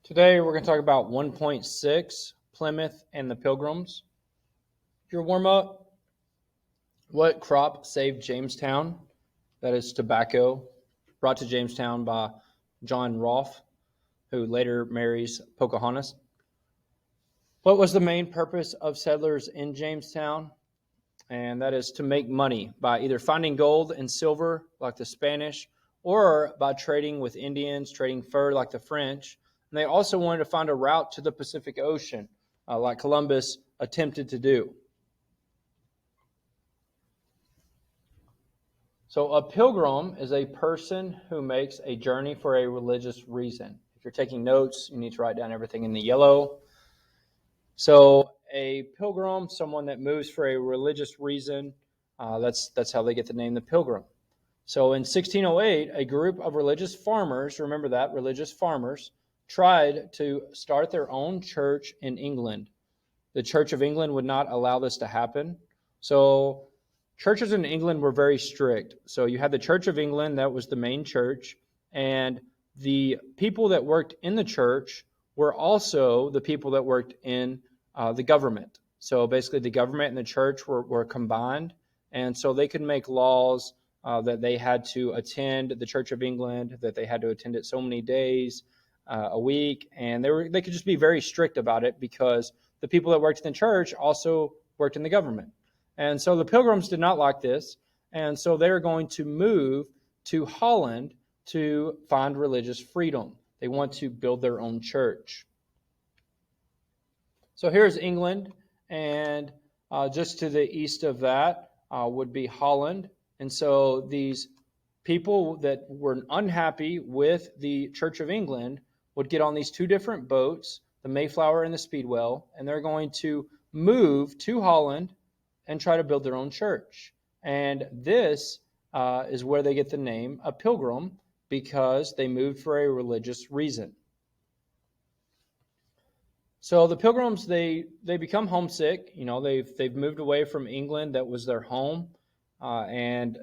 Today we're going to talk about 1.6, Plymouth and the Pilgrims. Your warm-up, what crop saved Jamestown? That is tobacco, brought to Jamestown by John Rolfe, who later marries Pocahontas. What was the main purpose of settlers in Jamestown? And that is to make money by either finding gold and silver like the Spanish or by trading with Indians, trading fur like the French. And they also wanted to find a route to the Pacific Ocean like Columbus attempted to do. So a pilgrim is a person who makes a journey for a religious reason. If you're taking notes, you need to write down everything in the yellow. So a pilgrim, someone that moves for a religious reason, that's how they get the name the Pilgrim. So in 1608, a group of religious farmers, remember that, religious farmers, tried to start their own church in England. The Church of England would not allow this to happen. So churches in England were very strict. So you had the Church of England, that was the main church, and the people that worked in the church were also the people that worked in the government. So basically the government and the church were combined, and so they could make laws that they had to attend the Church of England, that they had to attend it so many days a week, and they could just be very strict about it because the people that worked in the church also worked in the government. And so the Pilgrims did not like this, and so they were going to move to Holland to find religious freedom. They want to build their own church. So here's England, and just to the east of that would be Holland. And so these people that were unhappy with the Church of England would get on these two different boats, the Mayflower and the Speedwell, and they're going to move to Holland and try to build their own church. And this is where they get the name a pilgrim, because they moved for a religious reason. So the Pilgrims, they become homesick. You know, they've moved away from England, that was their home, and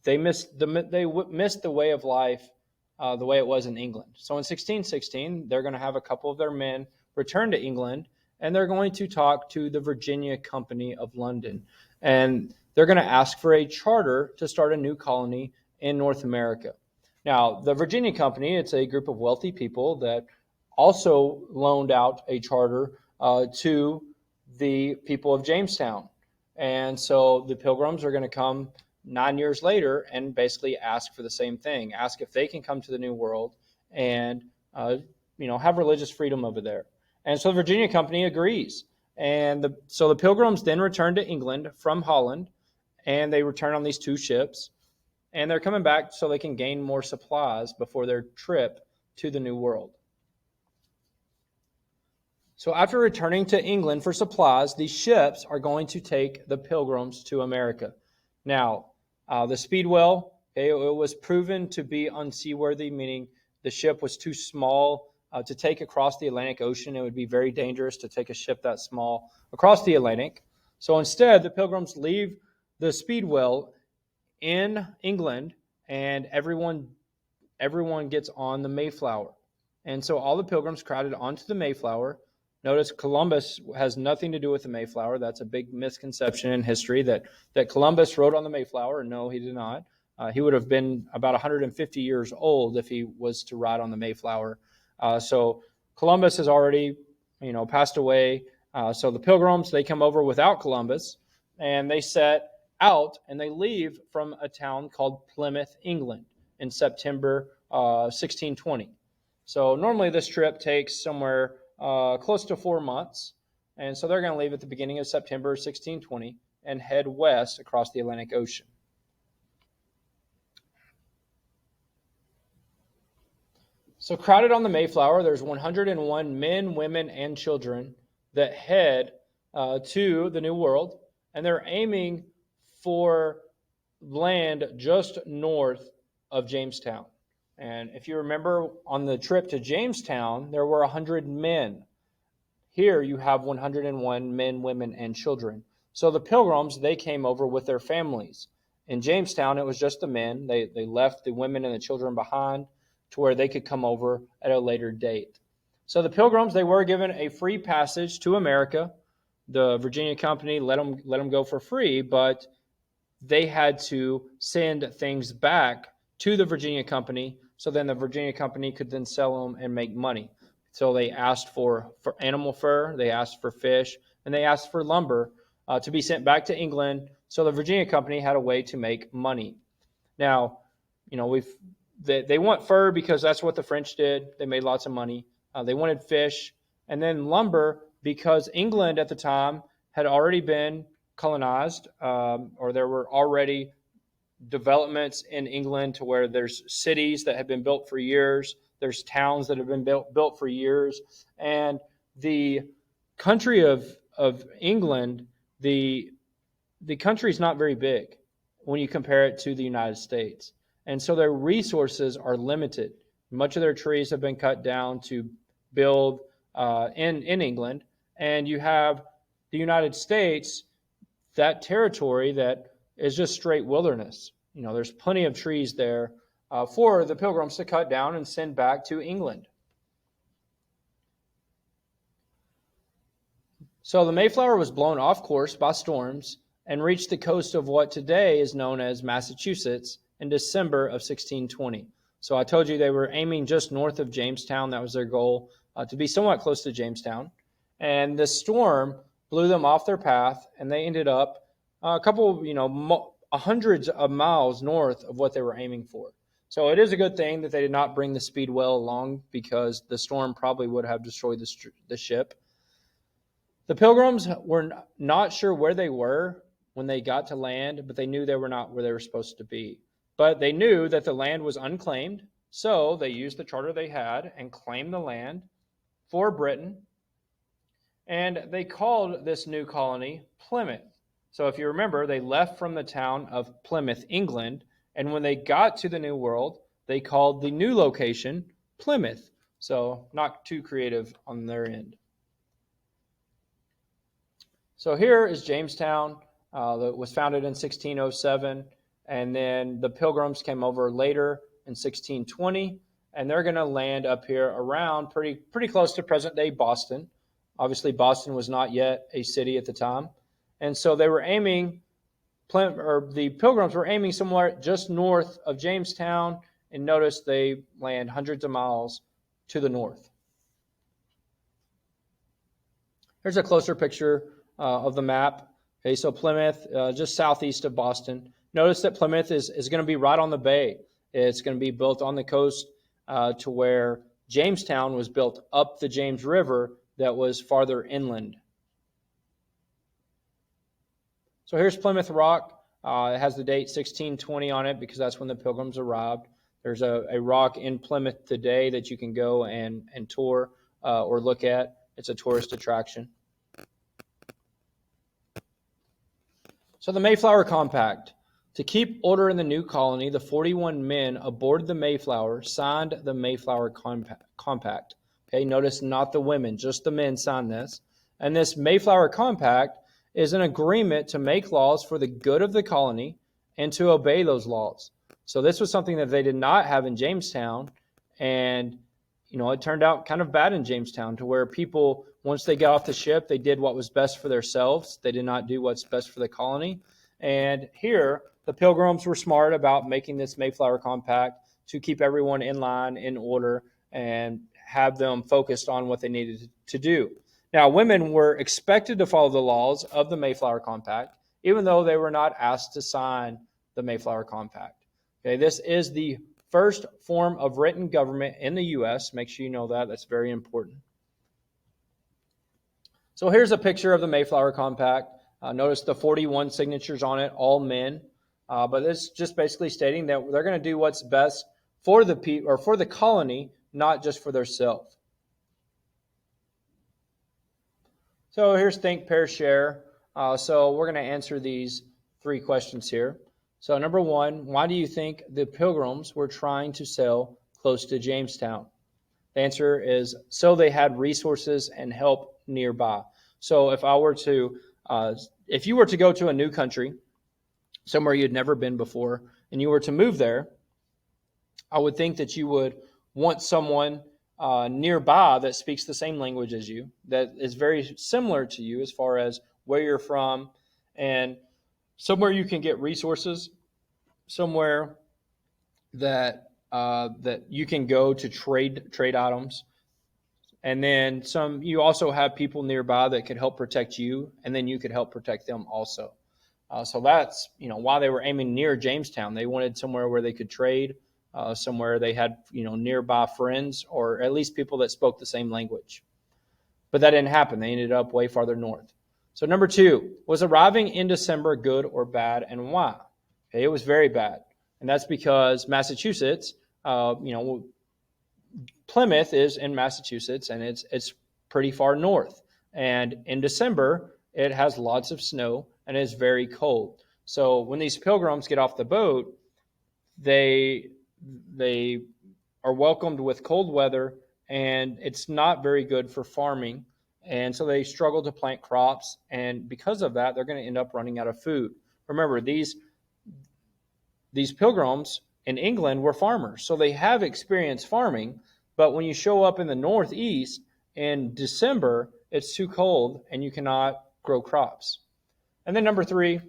they missed the way of life the way it was in England. So in 1616, they're going to have a couple of their men return to England, and they're going to talk to the Virginia Company of London, and they're going to ask for a charter to start a new colony in North America. Now, the Virginia Company, it's a group of wealthy people that also loaned out a charter to the people of Jamestown. And so the Pilgrims are going to come 9 years later and basically ask for the same thing, ask if they can come to the New World and have religious freedom over there. And so the Virginia Company agrees. And so the Pilgrims then return to England from Holland, and they return on these two ships. And they're coming back so they can gain more supplies before their trip to the New World. So after returning to England for supplies, these ships are going to take the Pilgrims to America. Now, the Speedwell, it was proven to be unseaworthy, meaning the ship was too small to take across the Atlantic Ocean. It would be very dangerous to take a ship that small across the Atlantic. So instead, the Pilgrims leave the Speedwell in England, and everyone gets on the Mayflower. And so all the Pilgrims crowded onto the Mayflower. Notice Columbus has nothing to do with the Mayflower. That's a big misconception in history that Columbus rode on the Mayflower. No, he did not. He would have been about 150 years old if he was to ride on the Mayflower. So Columbus has already, passed away. So the Pilgrims, they come over without Columbus, and they set out and they leave from a town called Plymouth, England, in September 1620. So normally this trip takes somewhere close to 4 months. And so they're going to leave at the beginning of September 1620 and head west across the Atlantic Ocean. So crowded on the Mayflower, there's 101 men, women, and children that head to the New World, and they're aiming for land just north of Jamestown. And if you remember, on the trip to Jamestown, there were 100 men. Here you have 101 men, women, and children. So the Pilgrims, they came over with their families. In Jamestown, it was just the men. They left the women and the children behind to where they could come over at a later date. So the Pilgrims, they were given a free passage to America. The Virginia Company let them go for free, but they had to send things back to the Virginia Company, so then the Virginia Company could then sell them and make money. So they asked for animal fur, they asked for fish, and they asked for lumber to be sent back to England. So the Virginia Company had a way to make money. Now, they want fur because that's what the French did. They made lots of money. They wanted fish, and then lumber because England at the time had already been colonized, or there were already developments in England to where there's cities that have been built for years, there's towns that have been built for years, and the country of England, the country is not very big when you compare it to the United States, and so their resources are limited. Much of their trees have been cut down to build in England, and you have the United States, that territory that is just straight wilderness. There's plenty of trees there for the Pilgrims to cut down and send back to England. So the Mayflower was blown off course by storms and reached the coast of what today is known as Massachusetts in December of 1620. So I told you they were aiming just north of Jamestown. That was their goal, to be somewhat close to Jamestown. And the storm blew them off their path, and they ended up a couple, hundreds of miles north of what they were aiming for. So it is a good thing that they did not bring the Speedwell along, because the storm probably would have destroyed the ship. The Pilgrims were not sure where they were when they got to land, but they knew they were not where they were supposed to be. But they knew that the land was unclaimed, so they used the charter they had and claimed the land for Britain. And they called this new colony Plymouth. So if you remember, they left from the town of Plymouth, England, and when they got to the New World, they called the new location Plymouth. So not too creative on their end. So here is Jamestown. That was founded in 1607, and then the Pilgrims came over later in 1620, and they're going to land up here around pretty close to present-day Boston. Obviously, Boston was not yet a city at the time. And so they were the Pilgrims were aiming somewhere just north of Jamestown, and notice they land hundreds of miles to the north. Here's a closer picture of the map. Okay, so Plymouth, just southeast of Boston. Notice that Plymouth is going to be right on the bay. It's going to be built on the coast to where Jamestown was built up the James River that was farther inland. So here's Plymouth Rock. It has the date 1620 on it because that's when the Pilgrims arrived. There's a rock in Plymouth today that you can go and tour or look at. It's a tourist attraction. So the Mayflower Compact. To keep order in the new colony, the 41 men aboard the Mayflower signed the Mayflower Compact. Okay, notice not the women, just the men signed this. And this Mayflower Compact is an agreement to make laws for the good of the colony and to obey those laws. So this was something that they did not have in Jamestown, and it turned out kind of bad in Jamestown, to where people, once they got off the ship, they did what was best for themselves. They did not do what's best for the colony. And here, the Pilgrims were smart about making this Mayflower Compact to keep everyone in line, in order, and have them focused on what they needed to do. Now, women were expected to follow the laws of the Mayflower Compact, even though they were not asked to sign the Mayflower Compact. Okay, this is the first form of written government in the U.S. Make sure you know that. That's very important. So here's a picture of the Mayflower Compact. Notice the 41 signatures on it, all men. But it's just basically stating that they're going to do what's best for the people, or for the colony, not just for themselves. So here's think, pair, share. So we're going to answer these 3 questions here. So number 1, why do you think the Pilgrims were trying to sail close to Jamestown? The answer is so they had resources and help nearby. So if you were to go to a new country, somewhere you'd never been before, and you were to move there, I would think that you would want someone nearby that speaks the same language as you, that is very similar to you as far as where you're from, and somewhere you can get resources, somewhere that you can go to trade items, and then some. You also have people nearby that could help protect you, and then you could help protect them also. So that's why they were aiming near Jamestown. They wanted somewhere where they could trade, somewhere they had nearby friends or at least people that spoke the same language. But that didn't happen. They ended up way farther north. So number 2, was arriving in December good or bad, and why? Okay, it was very bad, and that's because Massachusetts, Plymouth is in Massachusetts, and it's pretty far north. And in December, it has lots of snow and it's very cold. So when these pilgrims get off the boat, they are welcomed with cold weather, and it's not very good for farming. And so they struggle to plant crops, and because of that, they're going to end up running out of food. Remember, these pilgrims in England were farmers, so they have experience farming. But when you show up in the Northeast in December, it's too cold and you cannot grow crops. And then number 3,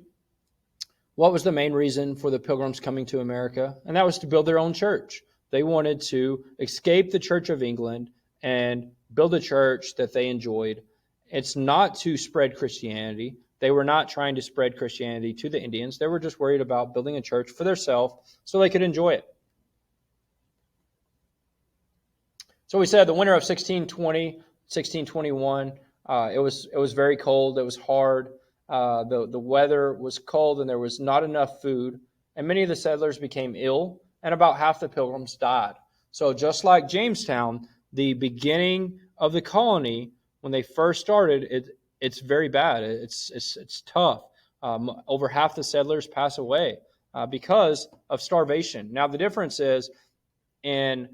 what was the main reason for the Pilgrims coming to America? And that was to build their own church. They wanted to escape the Church of England and build a church that they enjoyed. It's not to spread Christianity. They were not trying to spread Christianity to the Indians. They were just worried about building a church for themselves so they could enjoy it. So we said the winter of 1620, 1621, it was very cold. It was hard. The weather was cold, and there was not enough food. And many of the settlers became ill, and about half the Pilgrims died. So just like Jamestown, the beginning of the colony, when they first started, it's very bad. It's tough. Over half the settlers pass away because of starvation. Now the difference is in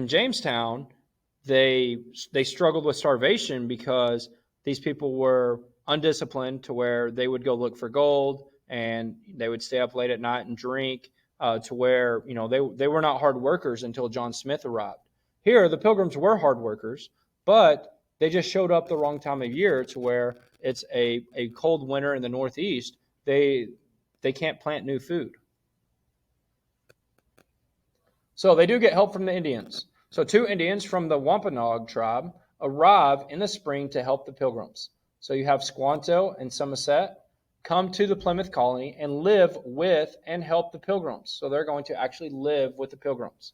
Jamestown, they struggled with starvation because these people were undisciplined to where they would go look for gold and they would stay up late at night and drink, to where they were not hard workers until John Smith arrived. Here, the Pilgrims were hard workers, but they just showed up the wrong time of year to where it's a cold winter in the Northeast. They can't plant new food. So they do get help from the Indians. So 2 Indians from the Wampanoag tribe arrive in the spring to help the Pilgrims. So you have Squanto and Somerset come to the Plymouth colony and live with and help the Pilgrims. So they're going to actually live with the Pilgrims.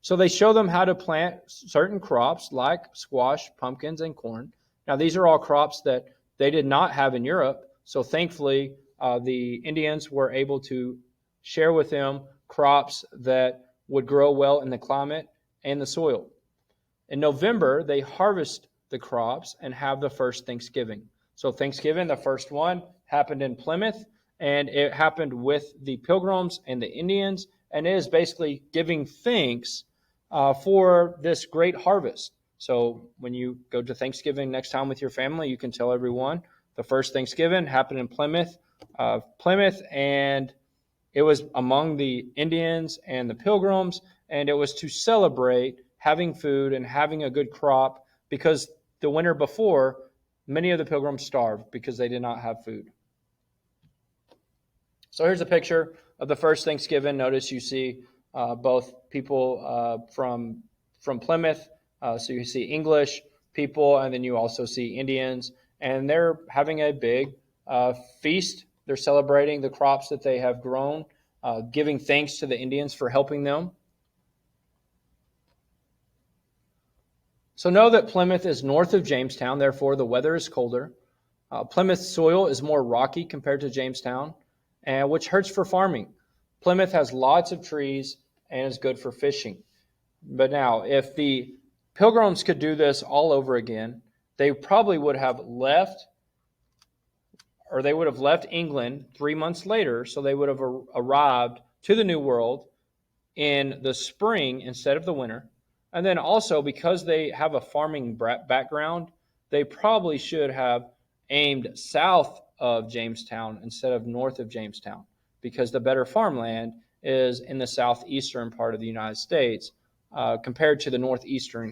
So they show them how to plant certain crops like squash, pumpkins, and corn. Now these are all crops that they did not have in Europe. So thankfully, the Indians were able to share with them crops that would grow well in the climate and the soil. In November, they harvest the crops and have the first Thanksgiving. So Thanksgiving, the first one, happened in Plymouth, and it happened with the Pilgrims and the Indians, and it is basically giving thanks for this great harvest. So when you go to Thanksgiving next time with your family, you can tell everyone the first Thanksgiving happened in Plymouth, and it was among the Indians and the Pilgrims, and it was to celebrate having food and having a good crop, because the winter before, many of the Pilgrims starved because they did not have food. So here's a picture of the first Thanksgiving. Notice you see both people from Plymouth, so you see English people, and then you also see Indians, and they're having a big feast. They're celebrating the crops that they have grown, giving thanks to the Indians for helping them. So know that Plymouth is north of Jamestown, therefore the weather is colder. Plymouth's soil is more rocky compared to Jamestown, which hurts for farming. Plymouth has lots of trees and is good for fishing. But now, if the Pilgrims could do this all over again, they probably would have left England 3 months later, so they would have arrived to the New World in the spring instead of the winter. And then also, because they have a farming background, they probably should have aimed south of Jamestown instead of north of Jamestown, because the better farmland is in the southeastern part of the United States, compared to the northeastern